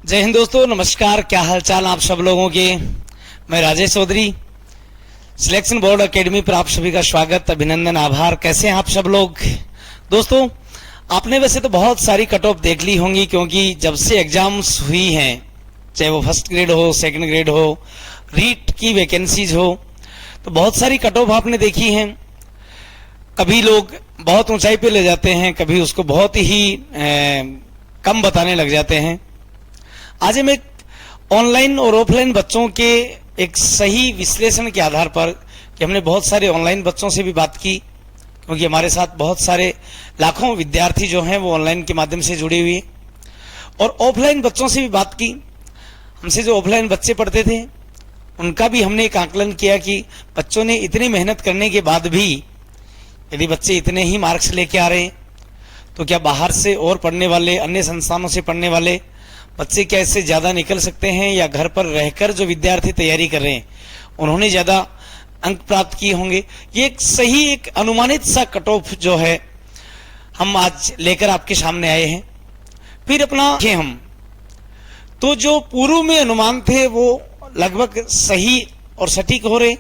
जय हिंद दोस्तों, नमस्कार। क्या हालचाल आप सब लोगों के। मैं Rajesh Chaudhary, selection board academy पर आप सभी का स्वागत, अभिनंदन, आभार। कैसे हैं आप सब लोग। दोस्तों, आपने वैसे तो बहुत सारी कट ऑफ देख ली होंगी, क्योंकि जब से एग्जाम्स हुई हैं, चाहे वो फर्स्ट ग्रेड हो, सेकंड ग्रेड हो, रीट की वैकेंसीज हो, तो बहुत सारी कट ऑफ आपने देखी हैं। कभी लोग बहुत ऊंचाई पे ले जाते हैं, कभी उसको बहुत ही कम बताने लग जाते हैं। आज हम एक ऑनलाइन और ऑफलाइन बच्चों के एक सही विश्लेषण के आधार पर, कि हमने बहुत सारे ऑनलाइन बच्चों से भी बात की, क्योंकि हमारे साथ बहुत सारे लाखों विद्यार्थी जो हैं वो ऑनलाइन के माध्यम से जुड़े हुए, और ऑफलाइन बच्चों से भी बात की। हमसे जो ऑफलाइन बच्चे पढ़ते थे उनका भी हमने एक आकलन किया कि बच्चों ने इतनी मेहनत करने के बाद भी यदि बच्चे इतने ही मार्क्स लेके आ रहे हैं, तो क्या बाहर से और पढ़ने वाले, अन्य संस्थानों से पढ़ने वाले बच्चे क्या इससे ज़्यादा निकल सकते हैं, या घर पर रहकर जो विद्यार्थी तैयारी कर रहे हैं उन्होंने ज़्यादा अंक प्राप्त किए होंगे। ये एक सही, एक अनुमानित सा कट ऑफ जो है हम आज लेकर आपके सामने आए हैं। फिर अपना हम तो जो पूर्व में अनुमान थे वो लगभग सही और सटीक हो रहे,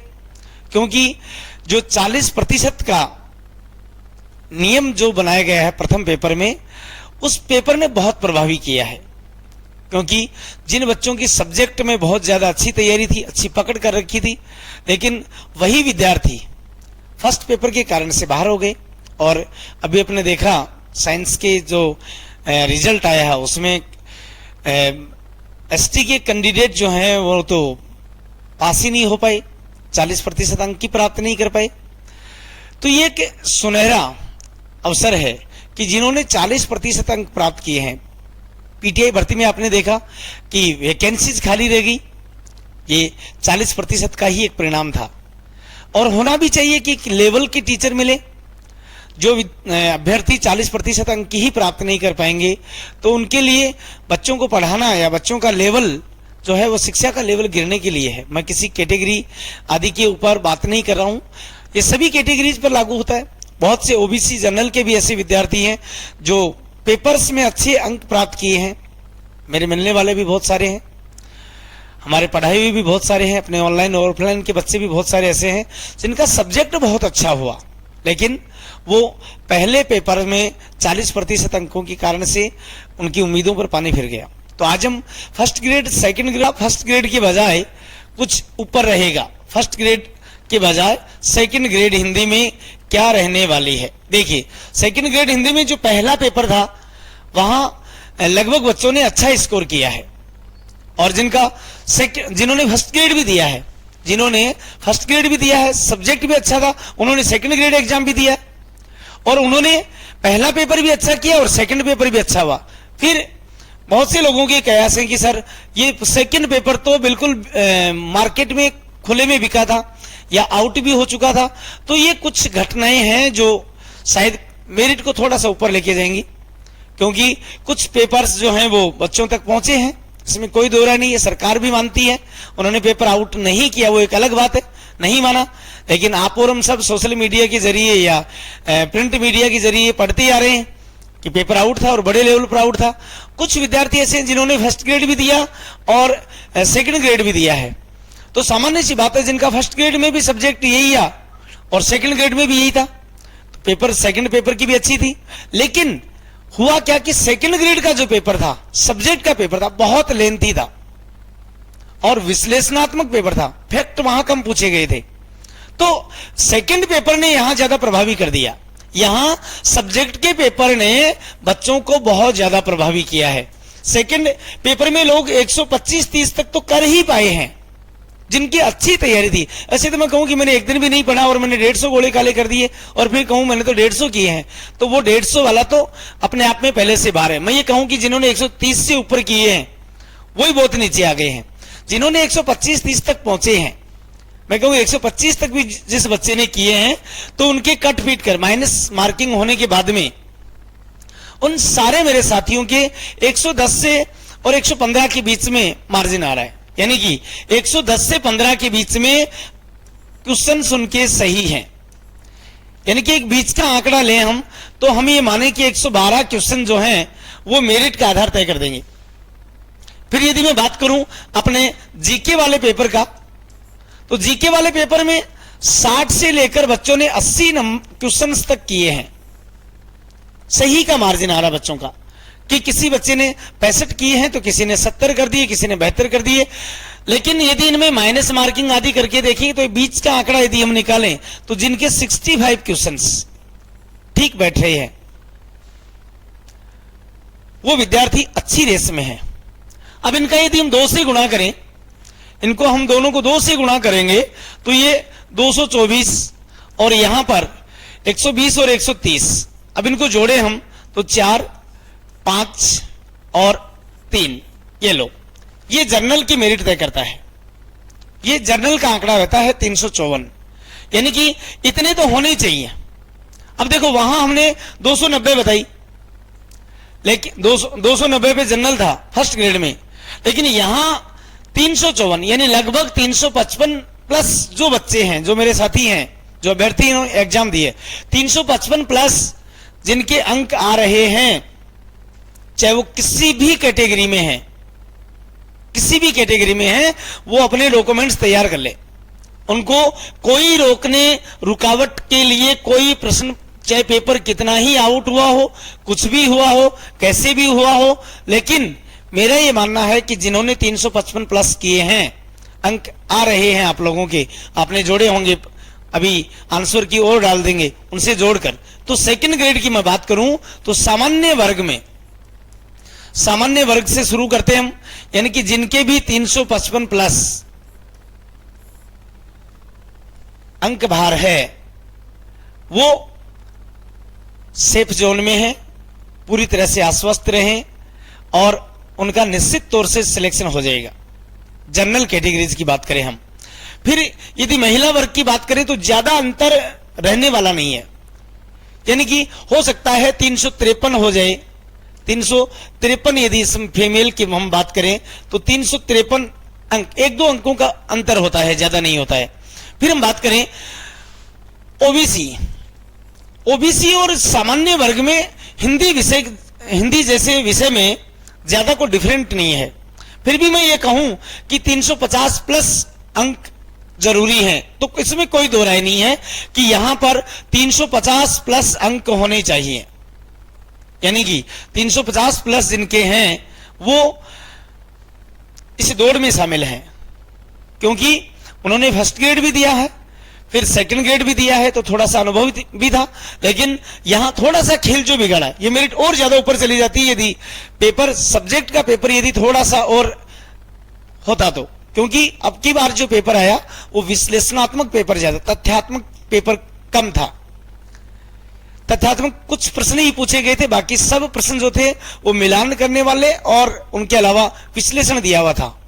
क्योंकि जो 40% का नियम जो बनाया गया है प्रथम पेपर में, उस पेपर ने बहुत प्रभावी किया है। क्योंकि जिन बच्चों की सब्जेक्ट में बहुत ज्यादा अच्छी तैयारी थी, अच्छी पकड़ कर रखी थी, लेकिन वही विद्यार्थी फर्स्ट पेपर के कारण से बाहर हो गए। और अभी आपने देखा साइंस के जो रिजल्ट आया है उसमें एसटी के कैंडिडेट जो हैं वो तो पास ही नहीं हो पाए, 40% अंक की प्राप्त नहीं कर पाए। तो ये एक सुनहरा अवसर है कि जिन्होंने 40% अंक प्राप्त किए हैं, पीटीआई भर्ती में आपने देखा कि वैकेंसीज खाली रह गई, ये 40% का ही एक परिणाम था। और होना भी चाहिए कि लेवल के टीचर मिले। जो अभ्यर्थी 40% अंक की ही प्राप्त नहीं कर पाएंगे, तो उनके लिए बच्चों को पढ़ाना या बच्चों का लेवल जो है वो शिक्षा का लेवल गिरने के लिए है। मैं किसी कैटेगरी आदि के ऊपर बात नहीं कर रहा हूं, ये सभी कैटेगरीज पर लागू होता है। बहुत से ओबीसी जनरल के भी ऐसे विद्यार्थी हैं जो पेपर्स में अच्छे अंक प्राप्त किए हैं। मेरे मिलने वाले भी बहुत सारे हैं, हमारे पढ़ाई हुए भी बहुत सारे हैं, अपने ऑनलाइन और ऑफलाइन के बच्चे भी बहुत सारे ऐसे हैं जिनका सब्जेक्ट बहुत अच्छा हुआ, लेकिन वो पहले पेपर में 40% अंकों के कारण से उनकी उम्मीदों पर पानी फिर गया। तो आज हम first grade, second grade, first grade के बजाय कुछ ऊपर रहेगा, फर्स्ट ग्रेड के बजाय सेकंड ग्रेड हिंदी में क्या रहने वाली है। देखिए, सेकंड ग्रेड हिंदी में जो पहला पेपर था वहां लगभग बच्चों ने अच्छा स्कोर किया है, और जिन्होंने फर्स्ट ग्रेड भी दिया है, सब्जेक्ट भी अच्छा था, उन्होंने सेकंड ग्रेड एग्जाम भी दिया, और उन्होंने पहला पेपर भी अच्छा किया और सेकंड पेपर भी अच्छा हुआ। फिर बहुत से लोगों के कयास हैं कि सर ये सेकंड पेपर तो बिल्कुल मार्केट में खुले में बिका था या आउट भी हो चुका था। तो ये कुछ घटनाएं हैं जो शायद मेरिट को थोड़ा सा ऊपर लेके जाएंगी, क्योंकि कुछ पेपर्स जो हैं वो बच्चों तक पहुंचे हैं, इसमें कोई दो राय नहीं है। सरकार भी मानती है, उन्होंने पेपर आउट नहीं किया वो एक अलग बात है, नहीं माना, लेकिन आप और हम सब सोशल मीडिया के जरिए या प्रिंट मीडिया के जरिए पढ़ते आ रहे हैं कि पेपर आउट था और बड़े लेवल पर आउट था। कुछ विद्यार्थी ऐसे हैं जिन्होंने फर्स्ट ग्रेड भी दिया और सेकंड ग्रेड भी दिया है। तो सामान्य सी बात है, जिनका फर्स्ट ग्रेड में भी सब्जेक्ट यही था और सेकंड ग्रेड में भी यही था, तो पेपर सेकंड पेपर की भी अच्छी थी। लेकिन हुआ क्या कि सेकंड ग्रेड का जो पेपर था, सब्जेक्ट का पेपर था, बहुत लेंथी था और विश्लेषणात्मक पेपर था, फैक्ट वहां कम पूछे गए थे। तो सेकंड पेपर ने यहां ज्यादा प्रभावी कर दिया। यहां सब्जेक्ट के पेपर ने बच्चों को बहुत ज्यादा प्रभावी किया है। सेकंड पेपर में लोग 125-30 तक तो कर ही पाए हैं जिनकी अच्छी तैयारी थी। ऐसे तो मैं कहूं कि मैंने एक दिन भी नहीं पढ़ा और मैंने 150 गोले काले कर दिए और फिर कहूं मैंने तो 150 किए हैं, तो वो 150 वाला तो अपने आप में पहले से बाहर है। मैं ये कहूं कि जिन्होंने 130 से ऊपर किए हैं वही बहुत नीचे आ गए हैं। जिन्होंने 125-30 तक पहुंचे हैं, मैं कहूं 125 तक भी जिस बच्चे ने किए हैं, तो उनके कट पीट कर माइनस मार्किंग होने के बाद में उन सारे मेरे साथियों के 110 से और 115 के बीच में मार्जिन आ रहा है। यानी कि 110 से 15 के बीच में क्वेश्चन उनके सही हैं। यानी कि एक बीच का आंकड़ा लें हम, तो हम ये माने कि 112 क्वेश्चन जो हैं वो मेरिट का आधार तय कर देंगे। फिर यदि मैं बात करूं अपने जीके वाले पेपर का, तो जीके वाले पेपर में 60 से लेकर बच्चों ने 80 क्वेश्चंस तक किए हैं। सही का मार्जिन आ रहा बच्चों का कि किसी बच्चे ने 65 किए हैं तो किसी ने 70 कर दिए, किसी ने 72 कर दिए। लेकिन यदि इनमें माइनस मार्किंग आदि करके देखें तो बीच का आंकड़ा यदि हम निकालें तो जिनके 65 क्वेश्चंस ठीक बैठ रहे हैं वो विद्यार्थी अच्छी रेस में है। अब इनका यदि हम 2 से गुणा करें, इनको हम दोनों को 2 से गुणा करेंगे तो ये 224 और यहां पर 120 और 130। अब इनको जोड़े हम तो 4, 5 और 3, ये लो, ये जर्नल की मेरिट तय करता है। ये जर्नल का आंकड़ा रहता है 354, यानी कि इतने तो होने ही चाहिए। अब देखो वहां हमने 290 बताई, लेकिन 290 पे जनरल था फर्स्ट ग्रेड में, लेकिन यहां 354 यानी लगभग 355 प्लस जो बच्चे हैं, जो मेरे साथी हैं, जो अभ्यर्थी एग्जाम दिए, 355 प्लस जिनके अंक आ रहे हैं, चाहे वो किसी भी कैटेगरी में है, किसी भी कैटेगरी में है, वो अपने डॉक्यूमेंट्स तैयार कर ले। उनको कोई रोकने रुकावट के लिए कोई प्रश्न, चाहे पेपर कितना ही आउट हुआ हो, कुछ भी हुआ हो, कैसे भी हुआ हो, लेकिन मेरा ये मानना है कि जिन्होंने 355 प्लस किए हैं, अंक आ रहे हैं आप लोगों के, आपने जोड़े होंगे, अभी आंसर की ओर डाल देंगे उनसे जोड़कर। तो सेकंड ग्रेड की मैं बात करूं तो सामान्य वर्ग में, सामान्य वर्ग से शुरू करते हैं हम, यानी कि जिनके भी 355 प्लस अंक भार है वो सेफ जोन में है, पूरी तरह से आश्वस्त रहें और उनका निश्चित तौर से सिलेक्शन हो जाएगा। जनरल कैटेगरीज की बात करें हम, फिर यदि महिला वर्ग की बात करें तो ज्यादा अंतर रहने वाला नहीं है, यानी कि हो सकता है 353 हो जाए, 353 यदि इस फीमेल की हम बात करें तो 353 अंक, 1-2 अंकों का अंतर होता है, ज्यादा नहीं होता है। फिर हम बात करें ओबीसी, ओबीसी और सामान्य वर्ग में हिंदी जैसे विषय में ज्यादा कोई डिफरेंट नहीं है। फिर भी मैं ये कहूं कि 350 प्लस अंक जरूरी हैं, तो इसमें कोई दो राय नहीं है कि यहां पर 350 प्लस अंक होने चाहिए, यानी कि 350 प्लस जिनके हैं वो इस दौड़ में शामिल हैं, क्योंकि उन्होंने फर्स्ट ग्रेड भी दिया है, फिर सेकंड ग्रेड भी दिया है, तो थोड़ा सा अनुभव भी था। लेकिन यहां थोड़ा सा खेल जो बिगड़ा है, ये मेरिट और ज्यादा ऊपर चली जाती है यदि पेपर, सब्जेक्ट का पेपर यदि थोड़ा सा और होता तो, क्योंकि अब की बार जो पेपर आया वो विश्लेषणात्मक पेपर ज्यादा, तथ्यात्मक पेपर कम था। तथ्यात्मक कुछ प्रश्न ही पूछे गए थे, बाकी सब प्रश्न जो थे वो मिलान करने वाले और उनके अलावा विश्लेषण दिया हुआ था,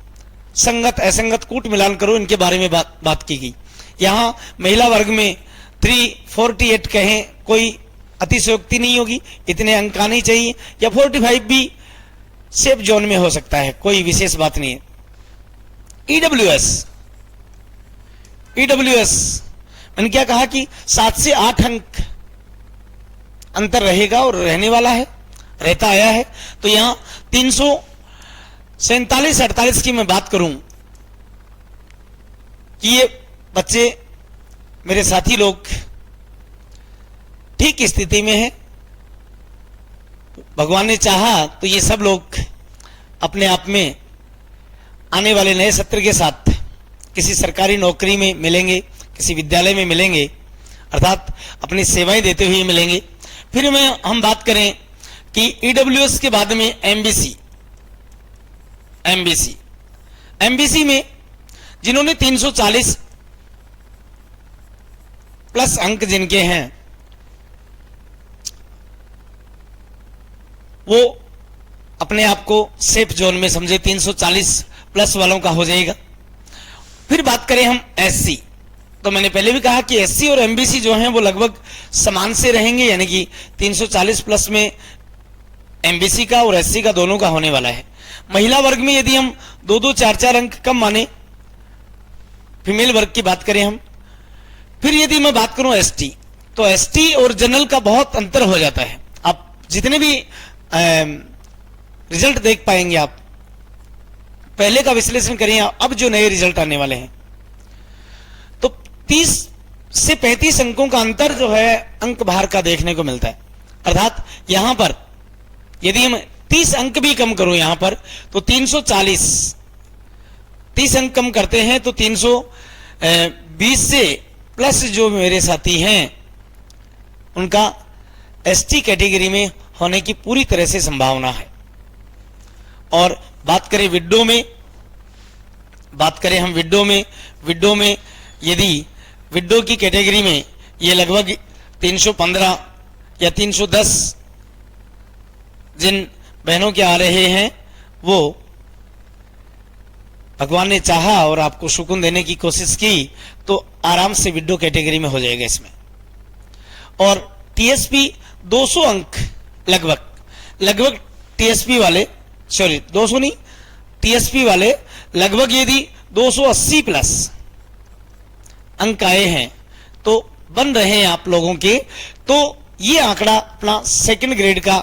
संगत असंगत कूट मिलान करो, इनके बारे में बात की गई। यहां महिला वर्ग में 348 कहें कोई अतिशयोक्ति नहीं होगी, इतने अंक आने चाहिए, या 45 भी सेफ जोन में हो सकता है, कोई विशेष बात नहीं है। ईडब्ल्यूएस मैंने क्या कहा कि 7 से 8 अंक अंतर रहेगा और रहने वाला है, रहता आया है। तो यहां 347-48 की मैं बात करूं कि ये बच्चे मेरे साथी लोग ठीक स्थिति में हैं, भगवान ने चाहा तो ये सब लोग अपने आप में आने वाले नए सत्र के साथ किसी सरकारी नौकरी में मिलेंगे, किसी विद्यालय में मिलेंगे, अर्थात अपनी सेवाएं देते हुए मिलेंगे। फिर हम बात करें कि ईडब्ल्यूएस के बाद में एमबीसी में जिन्होंने 340 प्लस अंक जिनके हैं वो अपने आप को सेफ जोन में समझे, 340 प्लस वालों का हो जाएगा। फिर बात करें हम एससी, तो मैंने पहले भी कहा कि एससी और एमबीसी जो हैं वो लगभग समान से रहेंगे, यानी कि 340 प्लस में एमबीसी का और एससी का दोनों का होने वाला है। महिला वर्ग में यदि हम 2-2, 4-4 अंक कम माने, फीमेल वर्ग की बात करें हम। फिर यदि मैं बात करूं एसटी, तो एसटी और जनरल का बहुत अंतर हो जाता है। आप जितने भी रिजल्ट देख पाएंगे आप, पहले का विश्लेषण करें अब जो नए रिजल्ट आने वाले हैं, तो 30 से 35 अंकों का अंतर जो है अंक भार का देखने को मिलता है। अर्थात यहां पर यदि हम 30 अंक भी कम करो यहां पर तो 340, 30 अंक कम करते हैं तो 320 से प्लस जो मेरे साथी हैं उनका एसटी कैटेगरी में होने की पूरी तरह से संभावना है। और बात करें विडो में, बात करें हम विडो में यदि विडो की कैटेगरी में ये लगभग 315 या 310 जिन बहनों के आ रहे हैं, वो भगवान ने चाहा और आपको सुकून देने की कोशिश की तो आराम से विडो कैटेगरी में हो जाएगा इसमें। और टीएसपी 200 अंक लगभग टीएसपी वाले, सॉरी 200 नहीं, टीएसपी वाले लगभग यदि 280 प्लस अंक आए हैं तो बन रहे हैं आप लोगों के, तो ये आंकड़ा अपना सेकंड ग्रेड का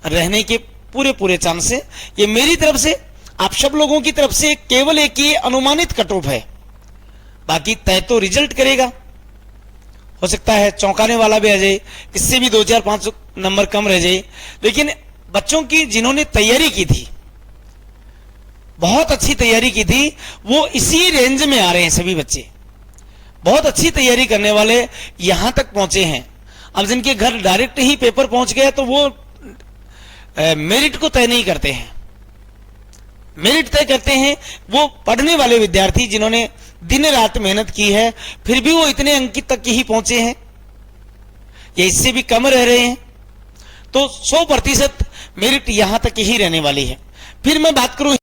रहने के पूरे चांस है। ये मेरी तरफ से, आप सब लोगों की तरफ से केवल एक ही अनुमानित कट ऑफ है, बाकी तय तो रिजल्ट करेगा। हो सकता है चौंकाने वाला भी आ जाए, इससे भी 2-4-5 नंबर कम रह जाए, लेकिन बच्चों की जिन्होंने तैयारी की थी, बहुत अच्छी तैयारी की थी, वो इसी रेंज में आ रहे हैं। सभी बच्चे बहुत अच्छी तैयारी करने वाले यहां तक पहुंचे हैं। अब जिनके घर डायरेक्ट ही पेपर पहुंच गया तो वो मेरिट को तय नहीं करते हैं, मेरिट तय करते हैं वो पढ़ने वाले विद्यार्थी जिन्होंने दिन रात मेहनत की है, फिर भी वो इतने अंक तक ही पहुंचे हैं या इससे भी कम रह रहे हैं। तो 100% मेरिट यहां तक ही रहने वाली है। फिर मैं बात करूं